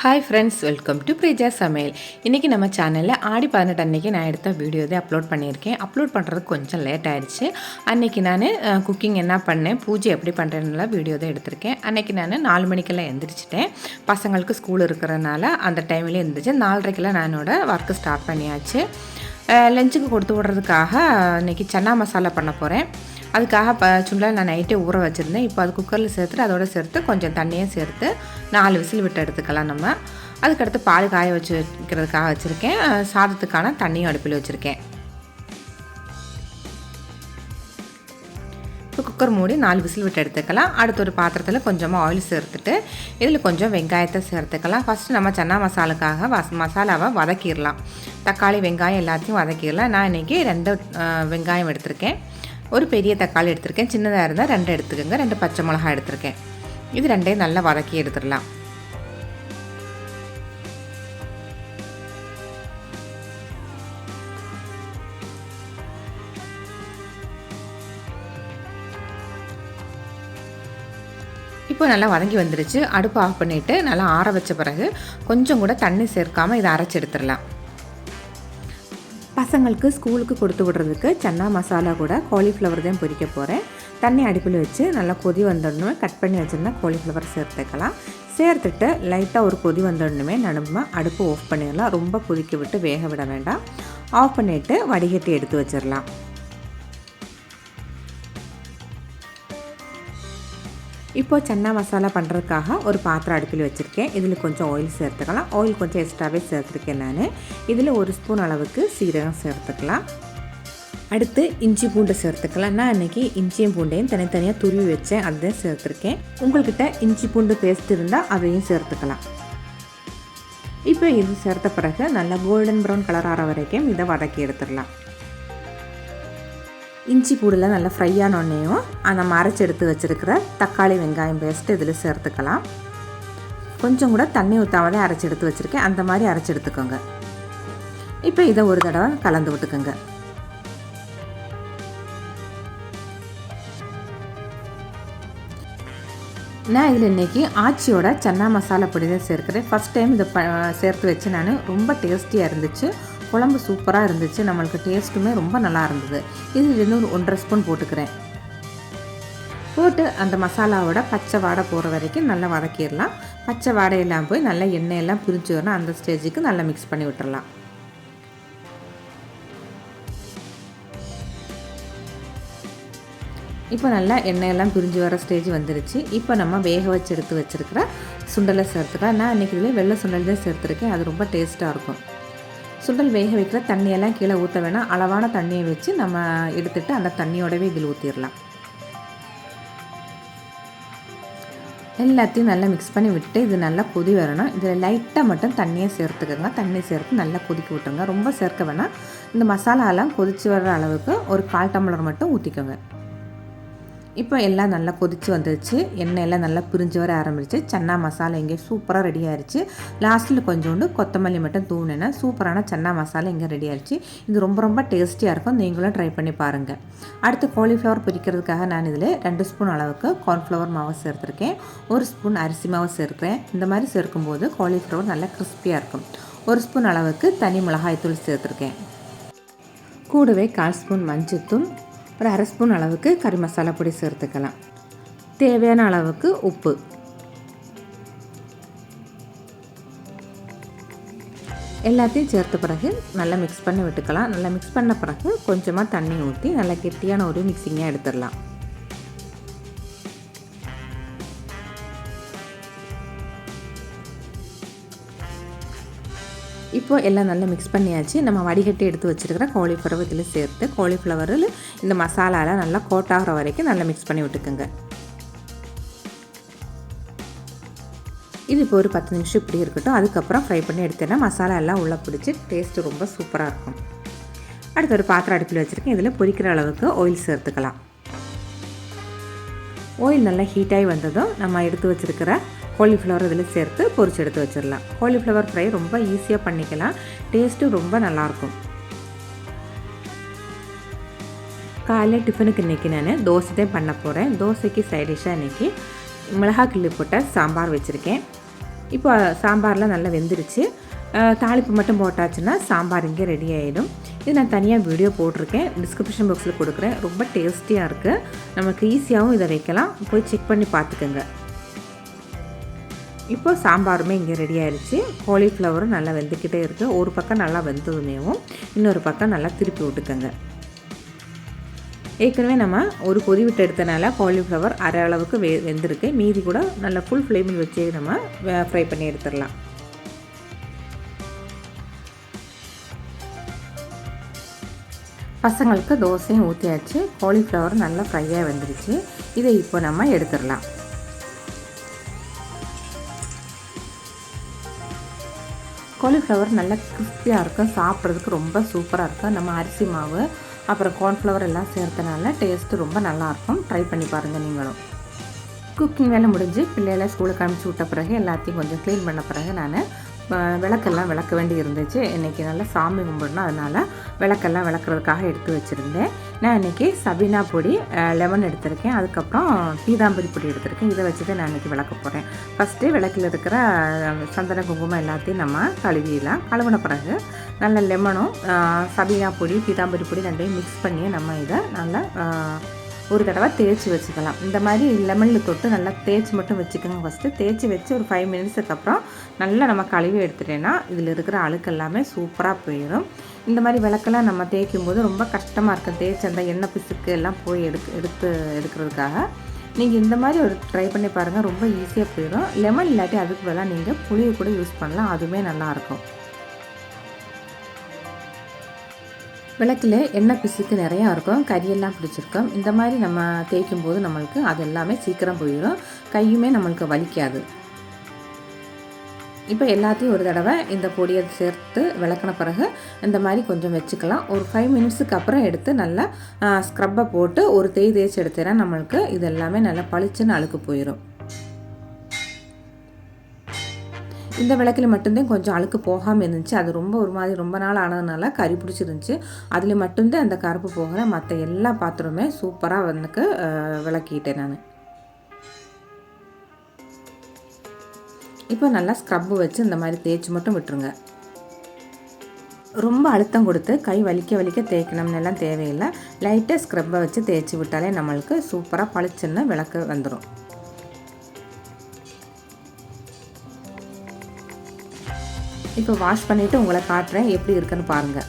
Hi friends, welcome to Preejasamayal. இன்றைக்கி நம்ம சேனலில் ஆடி 18 அன்றைக்கி நான் எடுத்த வீடியோ தான் அப்லோட் பண்ணியிருக்கேன். அப்லோட் பண்ணுறதுக்கு கொஞ்சம் லேட் ஆகிடுச்சு. அன்றைக்கி நான் குக்கிங் என்ன பண்ணேன், பூஜை எப்படி பண்ணுறேன்னுலாம் வீடியோ தான் எடுத்திருக்கேன். அன்றைக்கி நான் 4 மணிக்கெல்லாம் எழுந்திரிச்சிட்டேன். பசங்களுக்கு ஸ்கூல் இருக்கிறதுனால அந்த டைம்லேயே இருந்துச்சு. 4:30 நான் என்னோடய ஒர்க்கு ஸ்டார்ட் பண்ணியாச்சு. லஞ்சுக்கு கொடுத்து விட்றதுக்காக இன்றைக்கி சன்னா மசாலா பண்ண போகிறேன். அதுக்காக சுண்டல் நான் நைட்டே ஊற வச்சுருந்தேன். இப்போ அது குக்கரில் சேர்த்துட்டு அதோடு சேர்த்து கொஞ்சம் தண்ணியும் சேர்த்து 4 விசில் விட்டு எடுத்துக்கலாம் நம்ம. அதுக்கடுத்து பால் காய வச்சு வைக்கிறதுக்காக வச்சுருக்கேன். சாதத்துக்கான தண்ணியும் அடுப்பில் வச்சுருக்கேன். இப்போ குக்கர் மூடி 4 விசில் விட்டு எடுத்துக்கலாம். அடுத்த ஒரு பாத்திரத்தில் கொஞ்சமாக ஆயில் சேர்த்துட்டு இதில் கொஞ்சம் வெங்காயத்தை சேர்த்துக்கலாம். ஃபஸ்ட்டு நம்ம சன்னா மசாலுக்காக மசாலாவை வதக்கிடலாம். தக்காளி வெங்காயம் எல்லாத்தையும் வதக்கிடலாம். நான் இன்றைக்கி 2 வெங்காயம் எடுத்திருக்கேன். ஒரு பெரிய தக்காளி எடுத்திருக்கேன். சின்னதாக இருந்தால் 2 எடுத்துக்கோங்க. 2 பச்சை மிளகாய் எடுத்திருக்கேன். இது 2ஐயும் நல்லா வதக்கி எடுத்துடலாம். இப்போ நல்லா வதங்கி வந்துருச்சு. அடுப்பு ஆஃப் பண்ணிவிட்டு நல்லா ஆற வச்ச பிறகு கொஞ்சம் கூட தண்ணி சேர்க்காமல் இதை அரைச்சி எடுத்துடலாம். பசங்களுக்கு ஸ்கூலுக்கு கொடுத்து விடுறதுக்கு சன்னா மசாலா கூட காலிஃப்ளவர் தான் பொரிக்க போகிறேன். தண்ணி அடுப்பில் வச்சு நல்லா கொதி வந்தோடனே கட் பண்ணி வச்சுருந்தா காலிஃப்ளவர் சேர்த்துக்கலாம். சேர்த்துட்டு லைட்டாக ஒரு கொதி வந்தோடனே நம்ம அடுப்பு ஆஃப் பண்ணிடலாம். ரொம்ப கொதிக்க விட்டு வேக விட வேண்டாம். ஆஃப் பண்ணிவிட்டு வடிகட்டி எடுத்து வச்சிடலாம். இப்போது சன்னா மசாலா பண்ணுறதுக்காக ஒரு பாத்திரம் அடுப்பில் வச்சுருக்கேன். இதில் கொஞ்சம் ஆயில் சேர்த்துக்கலாம். ஆயில் கொஞ்சம் எக்ஸ்ட்ராவே சேர்த்துருக்கேன் நான். இதில் 1 ஸ்பூன் அளவுக்கு சீரகம் சேர்த்துக்கலாம். அடுத்து இஞ்சி பூண்டு சேர்த்துக்கலாம். நான் இன்றைக்கி இஞ்சியும் பூண்டையும் தனித்தனியாக துருவி வச்சேன், அதுதான் சேர்த்துருக்கேன். உங்கள்கிட்ட இஞ்சி பூண்டு பேஸ்ட் இருந்தால் அதையும் சேர்த்துக்கலாம். இப்போ இது சேர்த்த பிறகு நல்லா கோல்டன் ப்ரௌன் கலர் ஆகிற வரைக்கும் இதை வதக்கி எடுத்துடலாம். இஞ்சி பூடில் நல்லா ஃப்ரை ஆனோடனேயும் நம்ம அரைச்சி எடுத்து வச்சுருக்கிற தக்காளி வெங்காயம் பேஸ்ட்டு இதில் சேர்த்துக்கலாம். கொஞ்சம் கூட தண்ணி ஊற்றாமதே அரைச்சி எடுத்து வச்சுருக்கேன். அந்த மாதிரி அரைச்சி எடுத்துக்கோங்க. இப்போ இதை ஒரு தடவை கலந்து விட்டுக்கோங்க. நான் இதில் இன்றைக்கி ஆச்சியோட சன்னா மசாலா பொடி தான் சேர்க்குறேன். ஃபஸ்ட் டைம் இதை சேர்த்து வச்சு நான் ரொம்ப டேஸ்டியாக இருந்துச்சு. குழம்பு சூப்பராக இருந்துச்சு. நம்மளுக்கு டேஸ்ட்டுமே ரொம்ப நல்லா இருந்தது. இதில் இன்னும் 1.5 ஸ்பூன் போட்டுக்கிறேன். போட்டு அந்த மசாலாவோட பச்சை வாடை போகிற வரைக்கும் நல்லா வதக்கிடலாம். பச்சை வாடையெல்லாம் போய் நல்லா எண்ணெயெல்லாம் பிரிஞ்சு வரணும். அந்த ஸ்டேஜுக்கு நல்லா மிக்ஸ் பண்ணி விட்டுறலாம். இப்போ நல்லா எண்ணெயெல்லாம் பிரிஞ்சு வர ஸ்டேஜ் வந்துருச்சு. இப்போ நம்ம வேக வச்சு எடுத்து வச்சுருக்கிற சுண்டலை சேர்த்துக்கலாம். நான் இன்றைக்கி இதில் வெள்ளை சுண்டல் தான் சேர்த்துருக்கேன். அது ரொம்ப டேஸ்ட்டாக இருக்கும். சுண்டல் வேக வைக்கிற தண்ணியெல்லாம் கீழே ஊற்ற வேணாம். அளவான தண்ணியை வச்சு நம்ம எடுத்துகிட்டு அந்த தண்ணியோடவே இதில் ஊற்றிடலாம். எல்லாத்தையும் நல்லா மிக்ஸ் பண்ணி விட்டு இது நல்லா கொதி வரணும். இதில் லைட்டாக மட்டும் தண்ணியை சேர்த்துக்கோங்க. தண்ணி சேர்த்து நல்லா கொதிக்க விட்டுருங்க. ரொம்ப சேர்க்க வேணாம். இந்த மசாலாலாம் கொதித்து வர்ற அளவுக்கு ஒரு 1/4 டம்ளர் மட்டும் ஊற்றிக்கோங்க. இப்போ எல்லாம் நல்லா கொதித்து வந்துடுச்சு. எண்ணெயெல்லாம் நல்லா பிரிஞ்சு வர ஆரம்பிச்சு. சன்னா மசாலா இங்கே சூப்பராக ரெடி ஆயிடுச்சு. லாஸ்ட்டில் கொஞ்சோண்டு கொத்தமல்லி மட்டும் தூவினேன்னா சூப்பரான சன்னா மசாலா இங்கே ரெடி ஆயிடுச்சு. இது ரொம்ப ரொம்ப டேஸ்டியாக இருக்கும். நீங்களும் ட்ரை பண்ணி பாருங்கள். அடுத்து காலிஃப்ளவர் பொரிக்கிறதுக்காக நான் இதில் 2 ஸ்பூன் அளவுக்கு கார்ன்ஃப்ளவர் மாவு சேர்த்துருக்கேன். 1 ஸ்பூன் அரிசி மாவு சேர்க்குறேன். இந்த மாதிரி சேர்க்கும்போது காலிஃப்ளவர் நல்லா கிறிஸ்பியாக இருக்கும். 1 ஸ்பூன் அளவுக்கு தனி மிளகாய்த்தூள் சேர்த்துருக்கேன். கூடவே 1/4 ஸ்பூன் மஞ்சள்தூள், ஒரு 1/2 ஸ்பூன் அளவுக்கு கறி மசாலா பொடி சேர்த்துக்கலாம். தேவையான அளவுக்கு உப்பு. எல்லாத்தையும் சேர்த்த பிறகு நல்லா மிக்ஸ் பண்ணி விட்டுக்கலாம். நல்லா மிக்ஸ் பண்ண பிறகு கொஞ்சமாக தண்ணி ஊற்றி நல்லா கெட்டியான ஒரு மிக்சிங்காக எடுத்துடலாம். இப்போது எல்லாம் நல்லா மிக்ஸ் பண்ணியாச்சு. நம்ம வடிகட்டி எடுத்து வச்சுருக்கிற காலிஃப்ளவர் இதில் சேர்த்து காலிஃப்ளவரில் இந்த மசாலாலாம் நல்லா கோட் ஆகிற வரைக்கும் நல்லா மிக்ஸ் பண்ணி விட்டுக்குங்க. இது இப்போ ஒரு 10 நிமிஷம் இப்படி இருக்கட்டும். அதுக்கப்புறம் ஃப்ரை பண்ணி எடுத்தேன்னா மசாலா எல்லாம் உள்ளே பிடிச்சி டேஸ்ட்டு ரொம்ப சூப்பராக இருக்கும். அடுத்து ஒரு பாத்திரம் அடுப்பில் வச்சுருக்கேன். இதில் பொரிக்கிற அளவுக்கு ஆயில் சேர்த்துக்கலாம். ஆயில் நல்லா ஹீட்டாகி வந்ததும் நம்ம எடுத்து வச்சுருக்கிற காலிஃப்ளவர் இதில் சேர்த்து பொரிச்சு எடுத்து வச்சிடலாம். காலிஃப்ளவர் ஃப்ரை ரொம்ப ஈஸியாக பண்ணிக்கலாம். டேஸ்ட்டு ரொம்ப நல்லாயிருக்கும். காலையில் டிஃபனுக்கு இன்றைக்கி நான் தோசை தான் பண்ண போகிறேன். தோசைக்கு சைடிஷாக இன்றைக்கி மிளகாய் கிள்ளி போட்ட சாம்பார் வச்சுருக்கேன். இப்போ சாம்பார்லாம் நல்லா வெந்துருச்சு. தாளிப்பு மட்டும் போட்டாச்சுன்னா சாம்பார் இங்கே ரெடி ஆகிடும். இது நான் தனியாக வீடியோ போட்டிருக்கேன், டிஸ்கிரிப்ஷன் பாக்ஸில் கொடுக்குறேன். ரொம்ப டேஸ்டியாக இருக்குது, நமக்கு ஈஸியாகவும் இதை வைக்கலாம், போய் செக் பண்ணி பார்த்துக்கோங்க. இப்போ சாம்பாருமே இங்கே ரெடி ஆகிடுச்சு. காலிஃப்ளவரும் நல்லா வெந்துக்கிட்டே இருக்குது. ஒரு பக்கம் நல்லா வெந்ததுமேவும் இன்னொரு பக்கம் நல்லா திருப்பி விட்டுக்கோங்க. ஏற்கனவே நம்ம ஒரு கொதி விட்டு எடுத்தனால காலிஃப்ளவர் அரை அளவுக்கு வெந்திருக்கு. மீதி கூட நல்லா ஃபுல் ஃப்ளேமில் வச்சு நம்ம ஃப்ரை பண்ணி எடுத்துடலாம். பசங்களுக்கு தோசையும் ஊற்றியாச்சு. காலிஃப்ளவர் நல்லா ஃப்ரையாக வெந்துருச்சு. இதை இப்போ நம்ம எடுத்துடலாம். காலிஃப்ளவர் நல்லா கிறிஸ்பியாக இருக்கும், சாப்பிட்றதுக்கு ரொம்ப சூப்பராக இருக்கும். நம்ம அரிசி மாவு அப்புறம் கார்ன்ஃப்ளவர் எல்லாம் சேர்த்தனால டேஸ்ட்டு ரொம்ப நல்லாயிருக்கும். ட்ரை பண்ணி பாருங்கள் நீங்களும். குக்கிங் வேலை முடிஞ்சு பிள்ளைகளை ஸ்கூலுக்கு அனுப்பிச்சி விட்ட பிறகு எல்லாத்தையும் கொஞ்சம் க்ளீன் பண்ண பிறகு நான் விளக்கெல்லாம் விளக்க வேண்டி இருந்துச்சு. இன்றைக்கி நல்லா சாமி கும்பிடணும், அதனால் விளக்கெல்லாம் விளக்குறதுக்காக எடுத்து வச்சுருந்தேன். நான் இன்றைக்கி சபீனா பொடி, லெமன் எடுத்திருக்கேன், அதுக்கப்புறம் பீதாம்பரி பொடி எடுத்திருக்கேன். இதை வச்சு தான் நான் இன்றைக்கி விளக்க போகிறேன். ஃபஸ்ட்டு விளக்கில் இருக்கிற சந்தன குங்குமம் எல்லாத்தையும் நம்ம கழுவிடலாம். கழுவின பிறகு நல்ல லெமனும் சபீனா பொடி பீதாம்பரி பொடி ரெண்டையும் மிக்ஸ் பண்ணி நம்ம இதை நல்லா ஒரு தடவை தேய்ச்சி வச்சுக்கலாம். இந்த மாதிரி லெமனில் தொட்டு நல்லா தேய்ச்சி மட்டும் வச்சுக்கோங்க. ஃபஸ்ட்டு தேய்ச்சி வச்சு ஒரு 5 மினிட்ஸுக்கு அப்புறம் நல்லா நம்ம கழுவி எடுத்துட்டேன்னா இதில் இருக்கிற அழுக்கு எல்லாமே சூப்பராக போயிடும். இந்த மாதிரி விளக்கெல்லாம் நம்ம தேய்க்கும் போது ரொம்ப கஷ்டமாக இருக்கும். தேய்ச்சி அந்த எண்ணெய் பிசுக்கு எல்லாம் போய் எடுக்கிறதுக்காக நீங்கள் இந்த மாதிரி ஒரு ட்ரை பண்ணி பாருங்கள், ரொம்ப ஈஸியாக போயிடும். லெமன் இல்லாட்டி அதுக்கு பதிலாக நீங்கள் புளியை கூட யூஸ் பண்ணலாம், அதுவுமே நல்லாயிருக்கும். விளக்கில் எண்ணெய் பிசுக்கு நிறையா இருக்கும், கரியெல்லாம் பிடிச்சிருக்கும். இந்த மாதிரி நம்ம தேய்க்கும் போது நம்மளுக்கு அது எல்லாமே சீக்கிரம் போயிடும், கையுமே நம்மளுக்கு வலிக்காது. இப்போ எல்லாத்தையும் ஒரு தடவை இந்த பொடியை சேர்த்து விளக்கின பிறகு இந்த மாதிரி கொஞ்சம் வச்சுக்கலாம். ஒரு 5 மினிட்ஸுக்கு அப்புறம் எடுத்து நல்லா ஸ்க்ரப்பை போட்டு ஒரு தேய்ச்சி எடுத்தேன்னா நம்மளுக்கு இது எல்லாமே நல்லா பளிச்சுன்னு அழுக்கு போயிடும். இந்த விளக்கில் மட்டும்தான் கொஞ்சம் அழுக்கு போகாமல் இருந்துச்சு. அது ரொம்ப நாள் ஆனதுனால கறி பிடிச்சிருந்துச்சி. அதில் மட்டும்தான் அந்த கருப்பு போகலை. மற்ற எல்லா பாத்திரமே சூப்பராக வந்து விளக்கிட்டேன் நான். இப்போ நல்லா ஸ்க்ரப்பு வச்சு இந்த மாதிரி தேய்ச்சி மட்டும் விட்டுருங்க. ரொம்ப அழுத்தம் கொடுத்து கை வலிக்க தேய்க்கணும்னு எல்லாம் தேவையில்லை. லைட்டாக ஸ்க்ரப்பை வச்சு தேய்ச்சி விட்டாலே நம்மளுக்கு சூப்பராக பளிச்சுன்னு விளக்கு வந்துடும். இப்போ வாஷ் பண்ணிவிட்டு உங்களை காட்டுறேன் எப்படி இருக்குன்னு பாருங்கள்.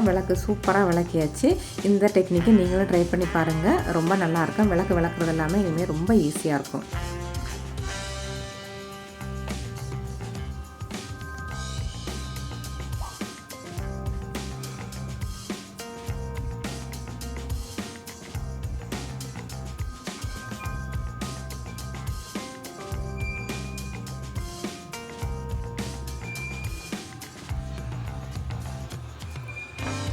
விளக்கு சூப்பராக விளக்கியாச்சு. இந்த டெக்னிக்கை நீங்களும் ட்ரை பண்ணி பாருங்கள், ரொம்ப நல்லாயிருக்கும். விளக்கு விளக்குறது எல்லாமே இனிமேல் ரொம்ப ஈஸியாக இருக்கும்.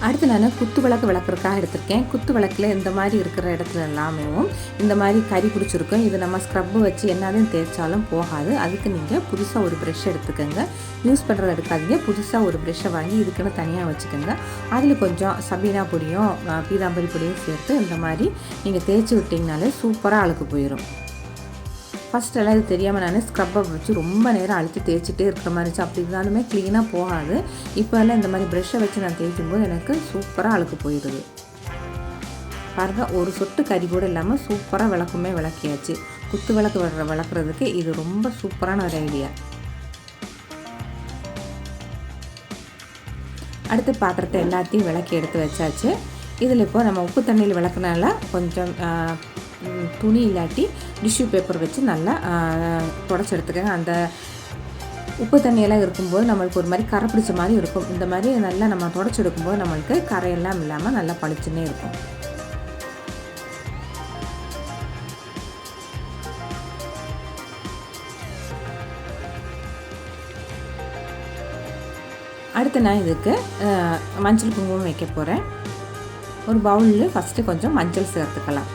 அடுத்து நான் குத்து விளக்கு விளக்குறதுக்காக எடுத்திருக்கேன். குத்து விளக்கில் இந்த மாதிரி இருக்கிற இடத்துல எல்லாமே இந்த மாதிரி கறி பிடிச்சிருக்கும். இது நம்ம ஸ்க்ரப்பு வச்சு என்னதான் தேய்ச்சாலும் போகாது. அதுக்கு நீங்கள் புதுசாக ஒரு ப்ரெஷ் எடுத்துக்கோங்க. யூஸ் பண்ணுறதை எடுக்காதீங்க, புதுசாக ஒரு ப்ரெஷ்ஷை வாங்கி இதுக்குன்னு தனியாக வச்சுக்கோங்க. அதில் கொஞ்சம் சபீனா பொடியும் பீதாம்பரி பொடியும் சேர்த்து இந்த மாதிரி நீங்கள் தேய்ச்சி விட்டிங்கனாலே சூப்பராக அழுக்கு போயிடும். ஃபஸ்ட்டெல்லாம் இது தெரியாமல் நான் ஸ்க்ரப்பை வச்சு ரொம்ப நேரம் அழுத்தி தேய்ச்சிட்டே இருக்கிற மாதிரி இருந்துச்சு. அப்படி இருந்தாலுமே க்ளீனாக போகாது. இப்போ எல்லாம் இந்த மாதிரி ப்ரெஷ்ஷை வச்சு நான் தேய்க்கும் போது எனக்கு சூப்பராக அழுக்கு போயிடுது. பாருங்கள், ஒரு சொட்டு கறி கூட இல்லாமல் சூப்பராக விளக்குமே விளக்கியாச்சு. குத்து விளக்கு விளக்குறதுக்கு இது ரொம்ப சூப்பரான ஒரு ஐடியா. அடுத்து பாத்திரத்தை எல்லாத்தையும் விளக்கி எடுத்து வச்சாச்சு. இதில் இப்போ நம்ம உப்பு தண்ணியில் விளக்குனால கொஞ்சம் துணி இல்லாட்டி டிஷ்யூ பேப்பர் வச்சு நல்லா தொடச்சி எடுத்துக்கங்க. அந்த உப்பு தண்ணியெல்லாம் இருக்கும்போது நம்மளுக்கு ஒரு மாதிரி கரை பிடிச்ச மாதிரி இருக்கும். இந்த மாதிரி நல்லா நம்ம தொடச்சி எடுக்கும்போது நம்மளுக்கு கரையெல்லாம் இல்லாமல் நல்லா பளிச்சுன்னே இருக்கும். அடுத்து நான் இதுக்கு மஞ்சள் குங்குமம் வைக்க போகிறேன். ஒரு பவுலில் ஃபஸ்ட்டு கொஞ்சம் மஞ்சள் சேர்த்துக்கலாம்.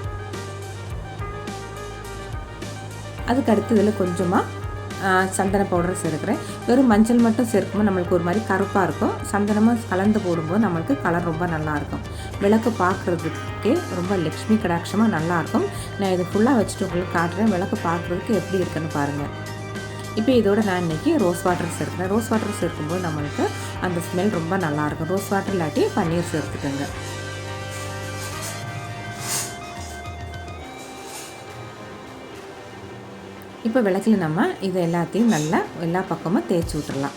அதுக்கு அடுத்து இதில் கொஞ்சமாக சந்தன பவுடர் சேர்க்குறேன். வெறும் மஞ்சள் மட்டும் சேர்க்கும்போது நம்மளுக்கு ஒரு மாதிரி கருப்பாக இருக்கும். சந்தனமாக கலந்து போடும்போது நம்மளுக்கு கலர் ரொம்ப நல்லாயிருக்கும். விளக்கு பார்க்குறதுக்கு பார்க்குறதுக்கே ரொம்ப லக்ஷ்மி கடாட்சமாக நல்லாயிருக்கும். நான் இதை ஃபுல்லாக வச்சுட்டு உங்களுக்கு காட்டுறேன். விளக்கு பார்க்குறதுக்கு எப்படி இருக்குன்னு பாருங்கள். இப்போ இதோட நான் இன்றைக்கி ரோஸ் வாட்டர் சேர்க்குறேன். ரோஸ் வாட்டர் சேர்க்கும்போது நம்மளுக்கு அந்த ஸ்மெல் ரொம்ப நல்லாயிருக்கும். ரோஸ் வாட்டர் இல்லாட்டி பன்னீர் சேர்த்துக்கோங்க. இப்போ விளக்கில் நம்ம இதை எல்லாத்தையும் நல்லா எல்லா பக்கமும் தேய்ச்சி விட்டுடலாம்.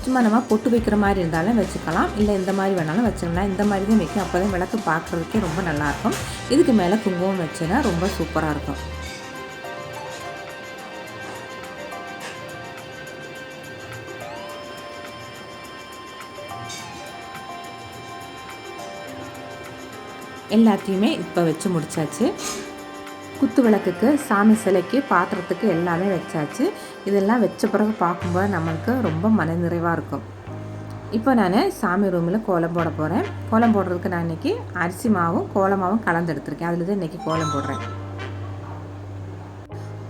சும்மா நம்ம பொட்டு வைக்கிற மாதிரி இருந்தாலும் வச்சுக்கலாம், இல்லை இந்த மாதிரி வேணாலும் வச்சுக்கலாம். இந்த மாதிரி தான் வைக்கும், அப்போ தான் விளக்கு பார்க்குறதுக்கே ரொம்ப நல்லாயிருக்கும். இதுக்கு மேலே குங்குமம் வச்சுன்னா ரொம்ப சூப்பராக இருக்கும். எல்லாத்தையுமே இப்போ வச்சு முடித்தாச்சு. குத்து விளக்குக்கு, சாமி சிலைக்கு, பாத்திரத்துக்கு எல்லாமே வச்சாச்சு. இதெல்லாம் வச்ச பிறகு பார்க்கும்போது நம்மளுக்கு ரொம்ப மன நிறைவாக இருக்கும். இப்போ நான் சாமி ரூமில் கோலம் போட போகிறேன். கோலம் போடுறதுக்கு நான் இன்றைக்கி அரிசி மாவும் கோலமாவும் கலந்து எடுத்துருக்கேன். அதில் தான் இன்றைக்கி கோலம் போடுறேன்.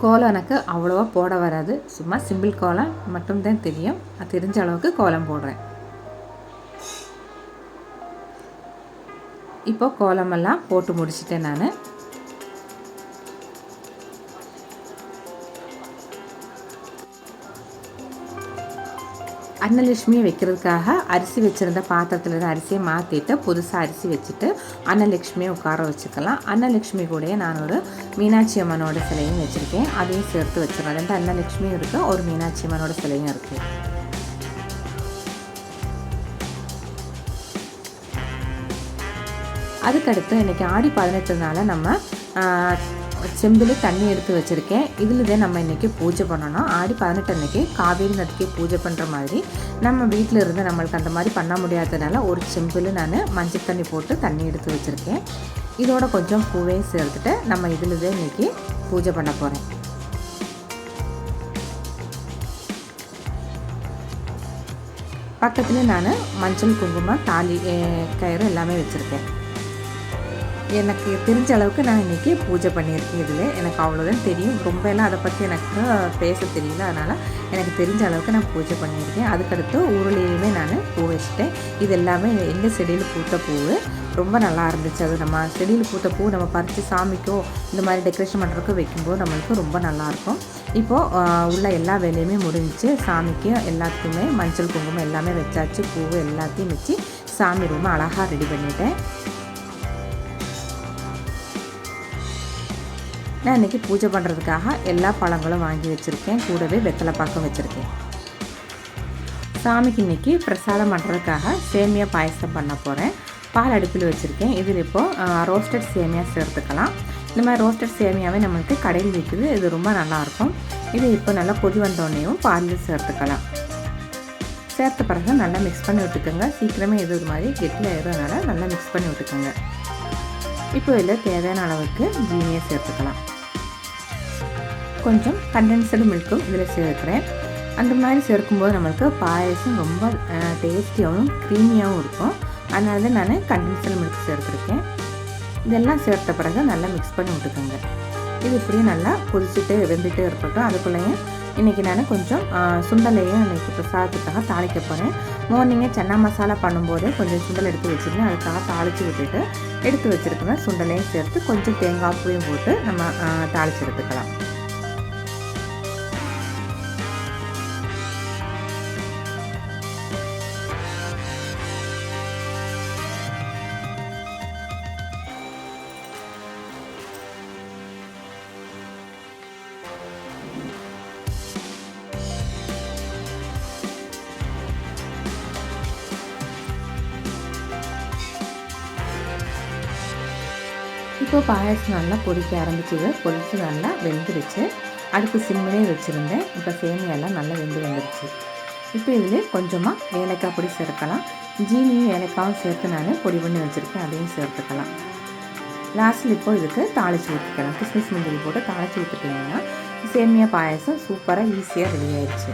கோலம் எனக்கு அவ்வளோவா போட வராது, சும்மா சிம்பிள் கோலம் மட்டும்தான் தெரியும். அது தெரிஞ்ச அளவுக்கு கோலம் போடுறேன். இப்போ கோலமெல்லாம் போட்டு முடிச்சிட்டேன். நான் அன்னலட்சுமியை வைக்கிறதுக்காக அரிசி வச்சுருந்த பாத்திரத்தில் அரிசியை மாற்றிட்டு புதுசாக அரிசி வச்சுட்டு அன்னலட்சுமியை உட்கார வச்சுக்கலாம். அன்னலட்சுமி கூடயே நான் ஒரு மீனாட்சி அம்மனோட சிலையும் வச்சுருக்கேன், அதையும் சேர்த்து வச்சுருவேன். 2 அன்னலட்சுமியும் இருக்குது, ஒரு மீனாட்சி அம்மனோட சிலையும் இருக்குது. அதுக்கடுத்து இன்றைக்கி ஆடி 18 நம்ம செம்பில் தண்ணி எடுத்து வச்சுருக்கேன். இதில் தான் நம்ம இன்றைக்கி பூஜை பண்ணணும். ஆடி 18 அன்றைக்கி காவேரி நதிக்கு பூஜை பண்ணுற மாதிரி நம்ம வீட்டில் இருந்து நம்மளுக்கு அந்த மாதிரி பண்ண முடியாததுனால ஒரு செம்பில் நான் மஞ்சள் தண்ணி போட்டு தண்ணி எடுத்து வச்சுருக்கேன். இதோட கொஞ்சம் பூவையும் சேர்த்துட்டு நம்ம இதில் தான் இன்றைக்கி பூஜை பண்ண போகிறேன். பக்கத்துலேயே நான் மஞ்சள், குங்குமம், தாலி கயிறு எல்லாமே வச்சுருக்கேன். எனக்கு தெரிஞ்ச அளவுக்கு நான் இன்றைக்கி பூஜை பண்ணியிருக்கேன். இதில் எனக்கு அவ்வளோதான் தெரியும், ரொம்ப எல்லாம் அதை பற்றி எனக்கு பேச தெரியல. அதனால் எனக்கு தெரிஞ்ச அளவுக்கு நான் பூஜை பண்ணியிருக்கேன். அதுக்கடுத்து உருளையுமே நான் பூ வச்சுட்டேன். இது எல்லாமே எங்கள் செடியில் பூத்த பூ ரொம்ப நல்லா இருந்துச்சு. அது நம்ம செடியில் பூத்த பூ நம்ம பறித்து சாமிக்கோ இந்த மாதிரி டெக்கரேஷன் பண்ணுறதுக்கு வைக்கும்போது நம்மளுக்கு ரொம்ப நல்லாயிருக்கும். இப்போது உள்ள எல்லா வேலையுமே முடிஞ்சிச்சு. சாமிக்கு எல்லாத்துக்குமே மஞ்சள், குங்குமம் எல்லாமே வச்சாச்சு. பூ எல்லாத்தையும் வச்சு சாமி ரூமை அழகாக ரெடி பண்ணிட்டேன். நான் இன்றைக்கி பூஜை பண்ணுறதுக்காக எல்லா பழங்களும் வாங்கி வச்சுருக்கேன். கூடவே வெத்தலை பாக்கம் வச்சுருக்கேன். சாமிக்கு இன்றைக்கி பிரசாதம் பண்ணுறதுக்காக சேமியா பாயசம் பண்ண போகிறேன். பால் அடுப்பில் வச்சுருக்கேன். இதில் இப்போது ரோஸ்டட் சேமியா சேர்த்துக்கலாம். இந்த மாதிரி ரோஸ்டட் சேமியாவே நம்மளுக்கு கடையில் விற்குது. இது ரொம்ப நல்லாயிருக்கும். இது இப்போ நல்லா கொதி வந்தோடனேயும் பாலில் சேர்த்துக்கலாம். சேர்த்த பிறகு நல்லா மிக்ஸ் பண்ணி விட்டுக்கோங்க. சீக்கிரமே இது மாதிரி கெட்டியாகிறதுனால நல்லா மிக்ஸ் பண்ணி விட்டுக்கோங்க. இப்போ இதில் தேவையான அளவுக்கு ஜீனியை சேர்த்துக்கலாம். கொஞ்சம் கண்டென்சடு மில்க்கும் இதில் சேர்க்குறேன். அந்த மாதிரி சேர்க்கும்போது நம்மளுக்கு பாயசம் ரொம்ப டேஸ்டியாகவும் க்ரீமியாகவும் இருக்கும். அதனால தான் நான் கண்டென்சடு மில்க் சேர்த்துருக்கேன். இதெல்லாம் சேர்த்த பிறகு நல்லா மிக்ஸ் பண்ணி விட்டுக்கோங்க. இது இப்படியே நல்லா கொதிச்சுட்டு வெந்துட்டு இருக்கட்டும். அதுக்குள்ளேயும் இன்றைக்கி நான் கொஞ்சம் சுண்டலையும் இன்றைக்கி பிரசாதத்துக்காக தாளிக்க போகிறேன். மார்னிங்கே சன்னா மசாலா பண்ணும்போதே கொஞ்சம் சுண்டல் எடுத்து வச்சுருக்கேன். அதுக்காக தாளித்து விட்டுட்டு எடுத்து வச்சுருக்கேன். சுண்டலையும் சேர்த்து கொஞ்சம் தேங்காய் பூவையும் போட்டு நம்ம தாளித்து எடுத்துக்கலாம். இப்போ பாயசம் நல்லா கொதிக்க ஆரம்பிச்சிது. கொதித்து நல்லா வெந்துருச்சு. அடுப்பு சிம்மிலே வச்சுருந்தேன். இப்போ சேமியெல்லாம் நல்லா வந்துருச்சு. இப்போ இதில் கொஞ்சமாக ஏலக்காய் பொடி சேர்க்கலாம். ஜீனியும் ஏலக்காயும் சேர்த்து நான் பொடி பண்ணி வச்சுருக்கேன், அதையும் சேர்த்துக்கலாம். லாஸ்ட்டில் இப்போ இதுக்கு தாளித்து ஊற்றிக்கலாம். கிஸ்மிஸ் முந்திரி போட்டு தாளித்து ஊற்றிட்டிங்கன்னா சேமியா பாயசம் சூப்பராக ஈஸியாக ரெடி ஆயிடுச்சு.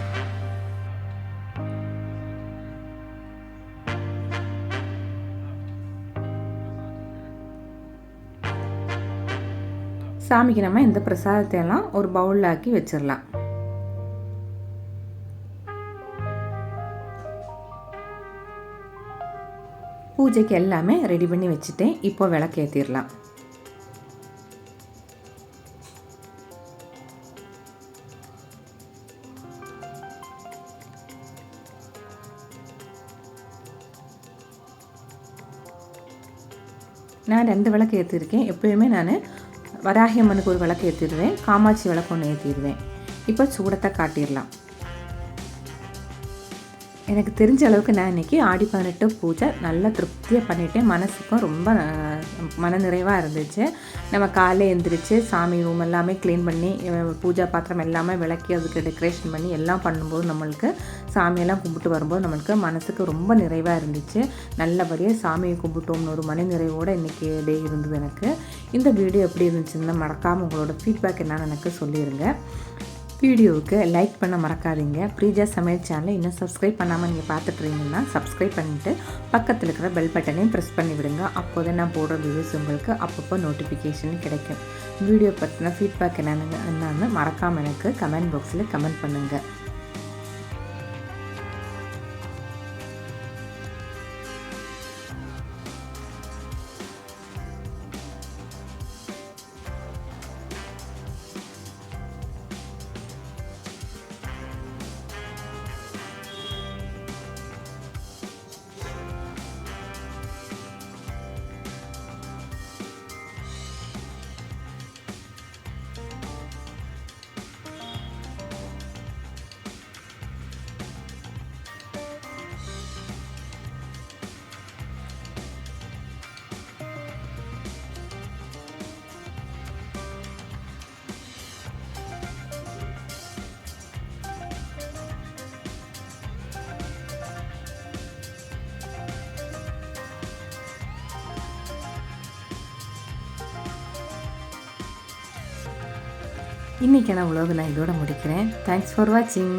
சாமிக்கு நம்ம இந்த பிரசாதத்தை எல்லாம் ஒரு பவுலில் ஆக்கி வச்சிடலாம். பூ பூஜைக்கு எல்லாமே ரெடி பண்ணி வச்சுட்டேன். இப்போ விளக்கு ஏற்றிடலாம். நான் 2 விளக்கு ஏற்றிருக்கேன். எப்போயுமே நான் வராகி அம்மனுக்கு ஒரு விளக்கு ஏற்றிடுவேன், காமாட்சி விளக்கு ஒன்று ஏற்றிடுவேன். இப்போ சூடத்தை காட்டிடலாம். எனக்கு தெரிஞ்ச அளவுக்கு நான் இன்றைக்கி ஆடி 18 பூஜை நல்லா திருப்தியாக பண்ணிவிட்டேன். மனசுக்கும் ரொம்ப மனநிறைவாக இருந்துச்சு. நம்ம காலையில் எழுந்திரிச்சு சாமி ரூம் எல்லாமே க்ளீன் பண்ணி பூஜா பாத்திரம் எல்லாமே விளக்கி அதுக்கு டெக்கரேஷன் பண்ணி எல்லாம் பண்ணும்போது நம்மளுக்கு சாமியெல்லாம் கும்பிட்டு வரும்போது நம்மளுக்கு மனசுக்கு ரொம்ப நிறைவாக இருந்துச்சு. நல்லபடியாக சாமியை கும்பிட்டோம்னு ஒரு மன நிறைவோடு இன்றைக்கி டே இருந்தது எனக்கு. இந்த வீடியோ எப்படி இருந்துச்சுன்னு மறக்காமல் உங்களோட ஃபீட்பேக் என்னன்னு எனக்கு சொல்லிடுங்க. வீடியோவுக்கு லைக் பண்ண மறக்காதீங்க. ப்ரீஜா சமையல் சேனலை இன்னும் சப்ஸ்கிரைப் பண்ணாமல் நீங்கள் பார்த்துட்ருந்தீங்கன்னா சப்ஸ்கிரைப் பண்ணிவிட்டு பக்கத்தில் இருக்கிற பெல் பட்டனையும் ப்ரெஸ் பண்ணி விடுங்க. அப்போதான் நான் போடுற வீடியோஸ் உங்களுக்கு அப்பப்போ நோட்டிஃபிகேஷன் கிடைக்கும். வீடியோ பற்றின ஃபீட்பேக் என்னன்னு மறக்காமல் எனக்கு கமெண்ட் பாக்ஸில் கமெண்ட் பண்ணுங்கள். இன்றைக்கான உலகம் நான் இதோட முடிக்கிறேன். தேங்க்ஸ் ஃபார் வாட்சிங்.